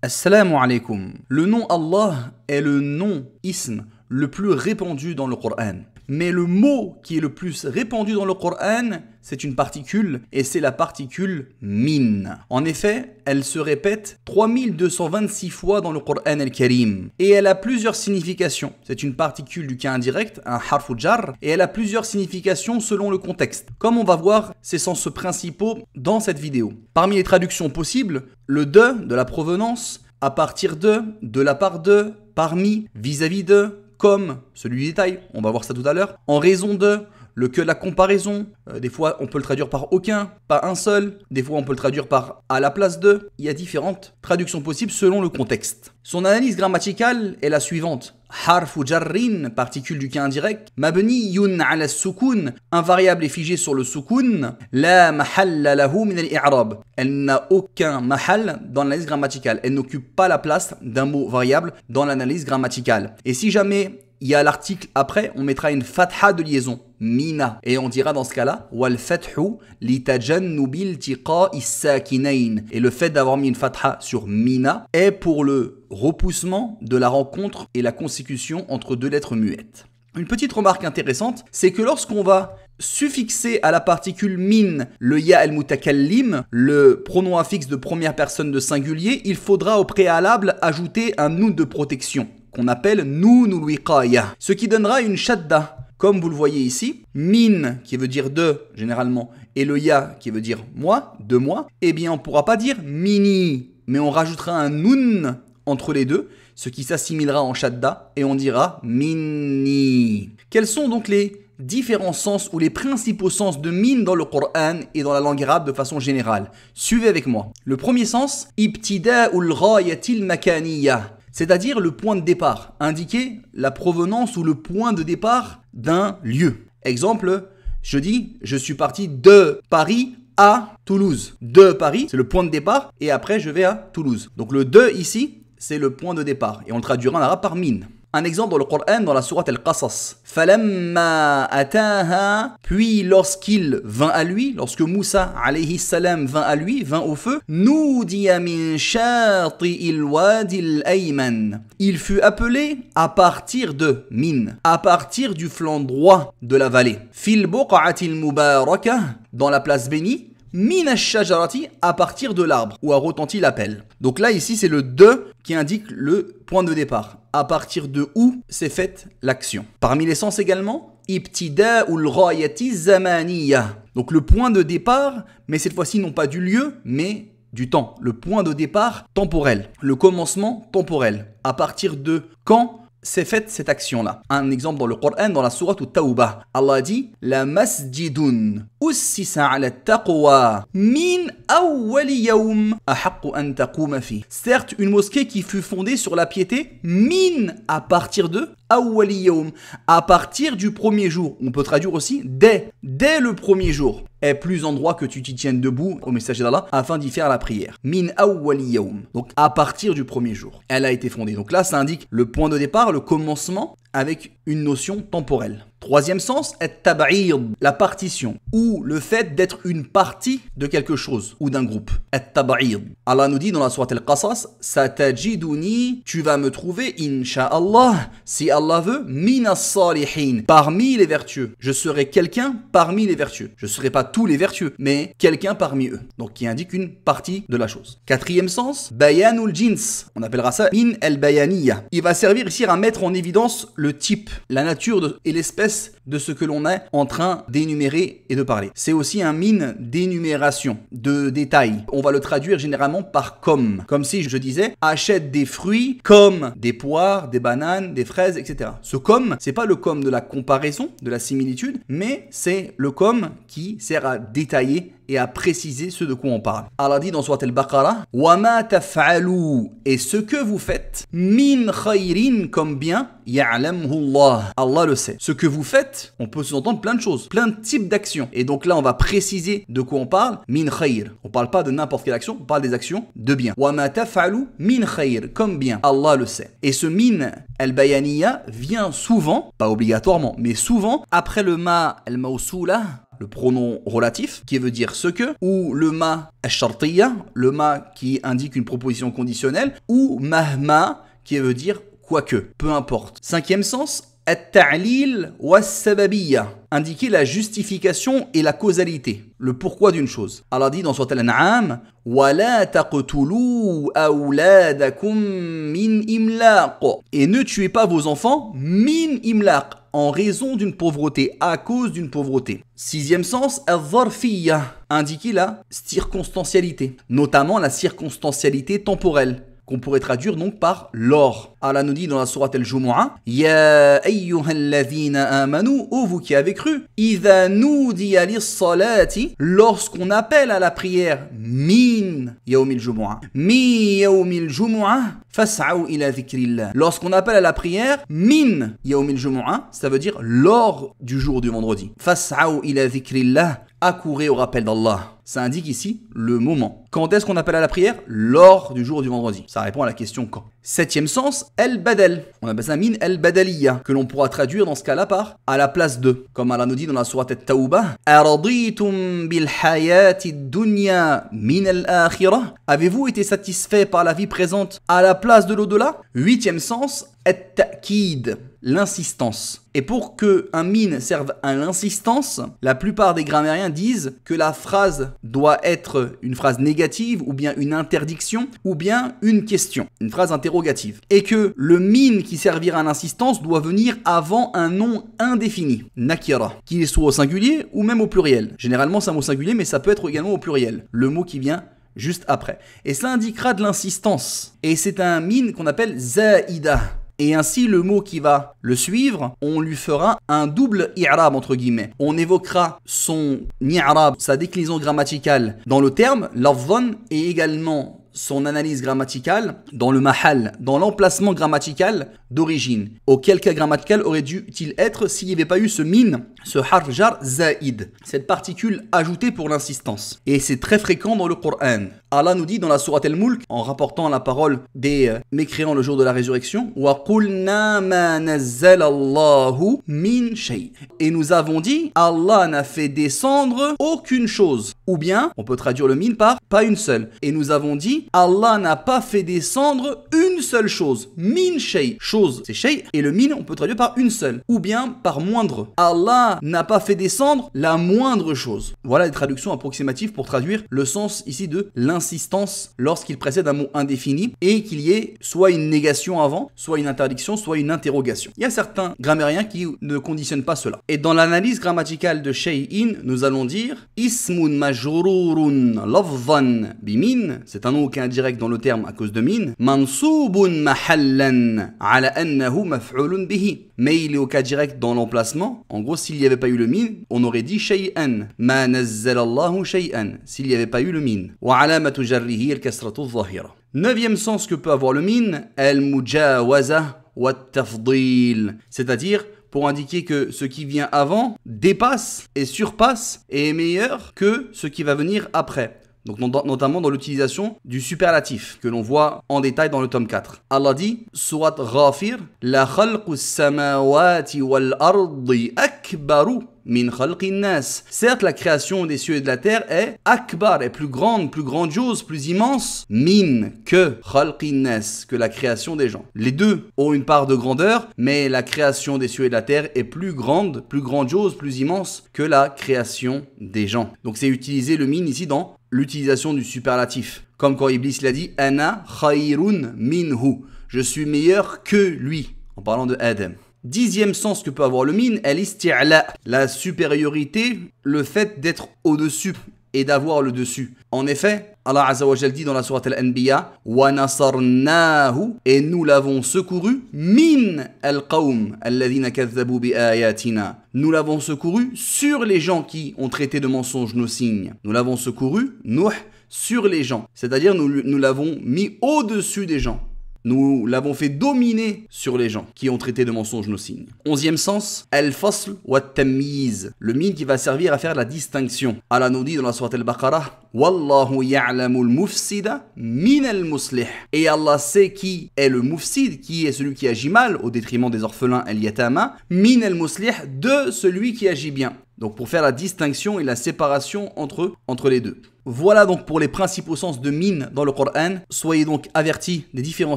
Assalamu alaikum. Le nom Allah est le nom ism le plus répandu dans le Coran. Mais le mot qui est le plus répandu dans le Coran, c'est une particule et c'est la particule min. En effet, elle se répète 3226 fois dans le Coran al-Karim. Et elle a plusieurs significations. C'est une particule du cas indirect, un harfu jar, et elle a plusieurs significations selon le contexte. Comme on va voir ses sens principaux dans cette vidéo. Parmi les traductions possibles, le de la provenance, à partir de la part de, parmi, vis-à-vis de, comme, celui du détail, on va voir ça tout à l'heure, en raison de, le que de la comparaison, des fois on peut le traduire par aucun, pas un seul, des fois on peut le traduire par à la place de, il y a différentes traductions possibles selon le contexte. Son analyse grammaticale est la suivante. Harfu jarrin, particule du cas indirect, mabniyun ala sukun, invariable et figé sur le sukun, la mahalla lahu min al-i'rab. Elle n'a aucun mahal dans l'analyse grammaticale. Elle n'occupe pas la place d'un mot variable dans l'analyse grammaticale. Et si jamais il y a l'article après, on mettra une fatha de liaison, mina. Et on dira dans ce cas-là, wal fathu li tajannubil tiqa'i sakinain. Et le fait d'avoir mis une fatha sur mina est pour le repoussement de la rencontre et la consécution entre deux lettres muettes. Une petite remarque intéressante, c'est que lorsqu'on va suffixer à la particule min le ya al-mutakallim, le pronom affixe de première personne de singulier, il faudra au préalable ajouter un nun de protection qu'on appelle nounul wiqaya, ce qui donnera une shadda, comme vous le voyez ici, min qui veut dire de généralement et le ya qui veut dire moi, de moi, eh bien on ne pourra pas dire mini, mais on rajoutera un nun entre les deux, ce qui s'assimilera en shadda et on dira minni. Quels sont donc les différents sens ou les principaux sens de min dans le Coran et dans la langue arabe de façon générale? Suivez avec moi. Le premier sens, ibtida'ul ghayatil makaniyya, c'est-à-dire le point de départ, indiquer la provenance ou le point de départ d'un lieu. Exemple, je dis, je suis parti de Paris à Toulouse. De Paris, c'est le point de départ, et après je vais à Toulouse. Donc le de ici, c'est le point de départ, et on le traduira en arabe par min. Un exemple dans le Coran, dans la sourate Al-Qasas. Falamma ataha, puis lorsqu'il vint à lui, lorsque Moussa alayhi salam vint à lui, vint au feu, nudiya min shati'il wadil ayman. Il fut appelé à partir de min, à partir du flanc droit de la vallée. Fil buq'atil mubarakah, dans la place bénie. Min ash-shajarati, à partir de l'arbre, où a retenti l'appel. Donc là, ici, c'est le de qui indique le point de départ. À partir de où s'est faite l'action. Parmi les sens également, ibtida'ul ghayati zamaniyya. Donc le point de départ, mais cette fois-ci non pas du lieu, mais du temps. Le point de départ temporel. Le commencement temporel. À partir de quand s'est faite cette action-là. Un exemple dans le Coran, dans la sourate At-Tawbah. Allah dit la masjidun ussisa ala taqwa min awwali yawm ahaqqu an taquma fi. Certes, une mosquée qui fut fondée sur la piété, min, à partir de awwali yawm, à partir du premier jour. On peut traduire aussi dès le premier jour. Est plus en droit que tu t'y tiennes debout au messager d'Allah afin d'y faire la prière. Min awwali yawm. Donc à partir du premier jour. Elle a été fondée. Donc là, ça indique le point de départ, le commencement avec une notion temporelle. Troisième sens est tab'id, la partition, ou le fait d'être une partie de quelque chose ou d'un groupe. At-tab'id. Allah nous dit dans la sourate Al-Qasas, satajiduni, tu vas me trouver, insha'Allah, si Allah veut, minas salihin, parmi les vertueux. Je serai quelqu'un parmi les vertueux. Je ne serai pas tous les vertueux, mais quelqu'un parmi eux. Donc qui indique une partie de la chose. Quatrième sens, bayanul jins. On appellera ça min al-bayaniyya. Il va servir ici à mettre en évidence le type, la nature et l'espèce de ce que l'on est en train d'énumérer et de parler. C'est aussi un min d'énumération, de détails. On va le traduire généralement par comme. Comme si je disais, achète des fruits comme des poires, des bananes, des fraises, etc. Ce comme, c'est pas le comme de la comparaison, de la similitude, mais c'est le comme qui sert à détailler et à préciser ce de quoi on parle. Allah dit dans Surat Al-Baqarah, wa ma taf'alu, et ce que vous faites, min khayrin, comme bien, ya'lamhu Allah. Allah le sait. Ce que vous faites, on peut sous-entendre plein de choses, plein de types d'actions. Et donc là, on va préciser de quoi on parle, min khayr. On parle pas de n'importe quelle action, on parle des actions de bien. Wa ma taf'alu min khayr, comme bien, Allah le sait. Et ce min al-bayaniya vient souvent, pas obligatoirement, mais souvent, après le ma al-mawsoula, le pronom relatif, qui veut dire ce que, ou le ma ash-shartiyya, le ma qui indique une proposition conditionnelle, ou mahma, qui veut dire quoique, peu importe. Cinquième sens, at-ta'lil wa sababiyya, indiquer la justification et la causalité, le pourquoi d'une chose. Allah dit dans Surat Al-An'am, wa la taqtulu awladakum min imlaq, et ne tuez pas vos enfants min imlaq, en raison d'une pauvreté, à cause d'une pauvreté. Sixième sens, al-zarfiyya, indiquer la circonstancialité, notamment la circonstancialité temporelle, qu'on pourrait traduire donc par lors. Allah nous dit dans la sourate Al-Jumu'ah, Ya ayyuhalladhina amanu, ô vous qui avez cru, idha nudiya lis-salati, lorsqu'on appelle à la prière min yawmil jumu'ah, min yawmil jumu'ah, fas'aw ila dhikrillah. Lorsqu'on appelle à la prière min yawmil jumu'ah, ça veut dire lors du jour du vendredi. Fas'aw ila dhikrillah, accourir au rappel d'Allah. Ça indique ici le moment. Quand est-ce qu'on appelle à la prière? Lors du jour du vendredi. Ça répond à la question quand. Septième sens, el-badal. On appelle ça min el-badaliyya, que l'on pourra traduire dans ce cas-là par à la place de. Comme Allah nous dit dans la sourate At-Tawbah, Araditum bil hayati dunya min al-akhirah. Avez-vous été satisfait par la vie présente à la place de l'au-delà? Huitième sens, at-ta'kid, l'insistance. Et pour qu'un min serve à l'insistance, la plupart des grammairiens disent que la phrase doit être une phrase négative, ou bien une interdiction, ou bien une question, une phrase interrogative. Et que le min qui servira à l'insistance doit venir avant un nom indéfini, nakira, qu'il soit au singulier ou même au pluriel. Généralement c'est un mot singulier, mais ça peut être également au pluriel, le mot qui vient juste après. Et ça indiquera de l'insistance. Et c'est un min qu'on appelle zaïda. Et ainsi, le mot qui va le suivre, on lui fera un double i'rab entre guillemets. On évoquera son i'rab, sa déclinaison grammaticale dans le terme, lafzan, et également son analyse grammaticale dans le mahal, dans l'emplacement grammatical d'origine. Auquel cas grammatical aurait dû-il être s'il n'y avait pas eu ce min, ce harf jar zaïd, cette particule ajoutée pour l'insistance. Et c'est très fréquent dans le Coran. Allah nous dit dans la sourate Al-Mulk, en rapportant la parole des mécréants le jour de la résurrection, wa qulna ma nazzala Allahu min shay. Et nous avons dit, Allah n'a fait descendre aucune chose. Ou bien, on peut traduire le min par pas une seule. Et nous avons dit, Allah n'a pas fait descendre une seule chose. Min shay. Chose, c'est shay. Et le min, on peut traduire par une seule. Ou bien par moindre. Allah n'a pas fait descendre la moindre chose. Voilà les traductions approximatives pour traduire le sens ici de l'insistance lorsqu'il précède un mot indéfini et qu'il y ait soit une négation avant, soit une interdiction, soit une interrogation. Il y a certains grammairiens qui ne conditionnent pas cela. Et dans l'analyse grammaticale de shay'in, nous allons dire ismun majrurun lafzan bimin, c'est un nom qui est indirect dans le terme à cause de min, mansoubun mahallan ala annahu maf'ulun bihi. Mais il est au cas direct dans l'emplacement. En gros, s'il n'y avait pas eu le min, on aurait dit shay'an. Ma nazzalallahu shay'an. S'il n'y avait pas eu le min. Wa alamatu jarrihi al-kasratu adh-dhahira. Neuvième sens que peut avoir le min, al-mujawaza wa at-tafdil. C'est-à-dire pour indiquer que ce qui vient avant dépasse et surpasse et est meilleur que ce qui va venir après. Donc notamment dans l'utilisation du superlatif que l'on voit en détail dans le tome 4. Allah dit, Surat Ghafir, La khalqu samawati wal ardi akbaru min khalqin nas. Certes, la création des cieux et de la terre est akbar, est plus grande, plus grandiose, plus immense, min, que khalqin nas, que la création des gens. Les deux ont une part de grandeur, mais la création des cieux et de la terre est plus grande, plus grandiose, plus immense que la création des gens. Donc c'est utiliser le min ici dans l'utilisation du superlatif. Comme quand Iblis l'a dit, Ana khayrun minhu. Je suis meilleur que lui, en parlant de Adam. Dixième sens que peut avoir le min, al-isti'la, la supériorité, le fait d'être au-dessus et d'avoir le dessus. En effet, Allah Azza wa Jal dit dans la sourate Al-Anbiya, wa nasarnahu, et nous l'avons secouru, min al-qawm, alladhina kadhabu bi ayatina. Nous l'avons secouru sur les gens qui ont traité de mensonges nos signes. Nous l'avons secouru, Nuh, sur les gens. C'est-à-dire nous l'avons mis au-dessus des gens. Nous l'avons fait dominer sur les gens qui ont traité de mensonges nos signes. 11e sens, al-fasl wa tamyiz, le min qui va servir à faire la distinction. Allah nous dit dans la sourate al-Baqarah, Wallahu ya'lamul mufsida min al-muslih. Et Allah sait qui est le mufsid, qui est celui qui agit mal au détriment des orphelins al-yatama, min al-muslih, de celui qui agit bien. Donc pour faire la distinction et la séparation entre les deux. Voilà donc pour les principaux sens de min dans le Coran. Soyez donc avertis des différents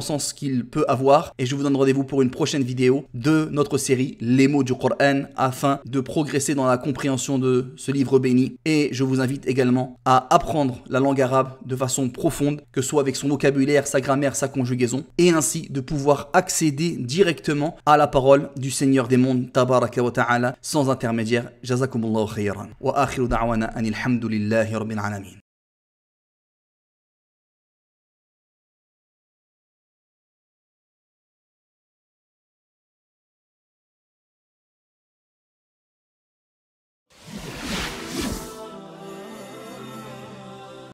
sens qu'il peut avoir. Et je vous donne rendez-vous pour une prochaine vidéo de notre série Les mots du Coran afin de progresser dans la compréhension de ce livre béni. Et je vous invite également à apprendre la langue arabe de façon profonde, que ce soit avec son vocabulaire, sa grammaire, sa conjugaison, et ainsi de pouvoir accéder directement à la parole du Seigneur des mondes, Tabaraka wa Ta'ala, sans intermédiaire. Jazakumullahu khayran. Wa akhiru da'wana anil hamdulillahi rabbil alamin.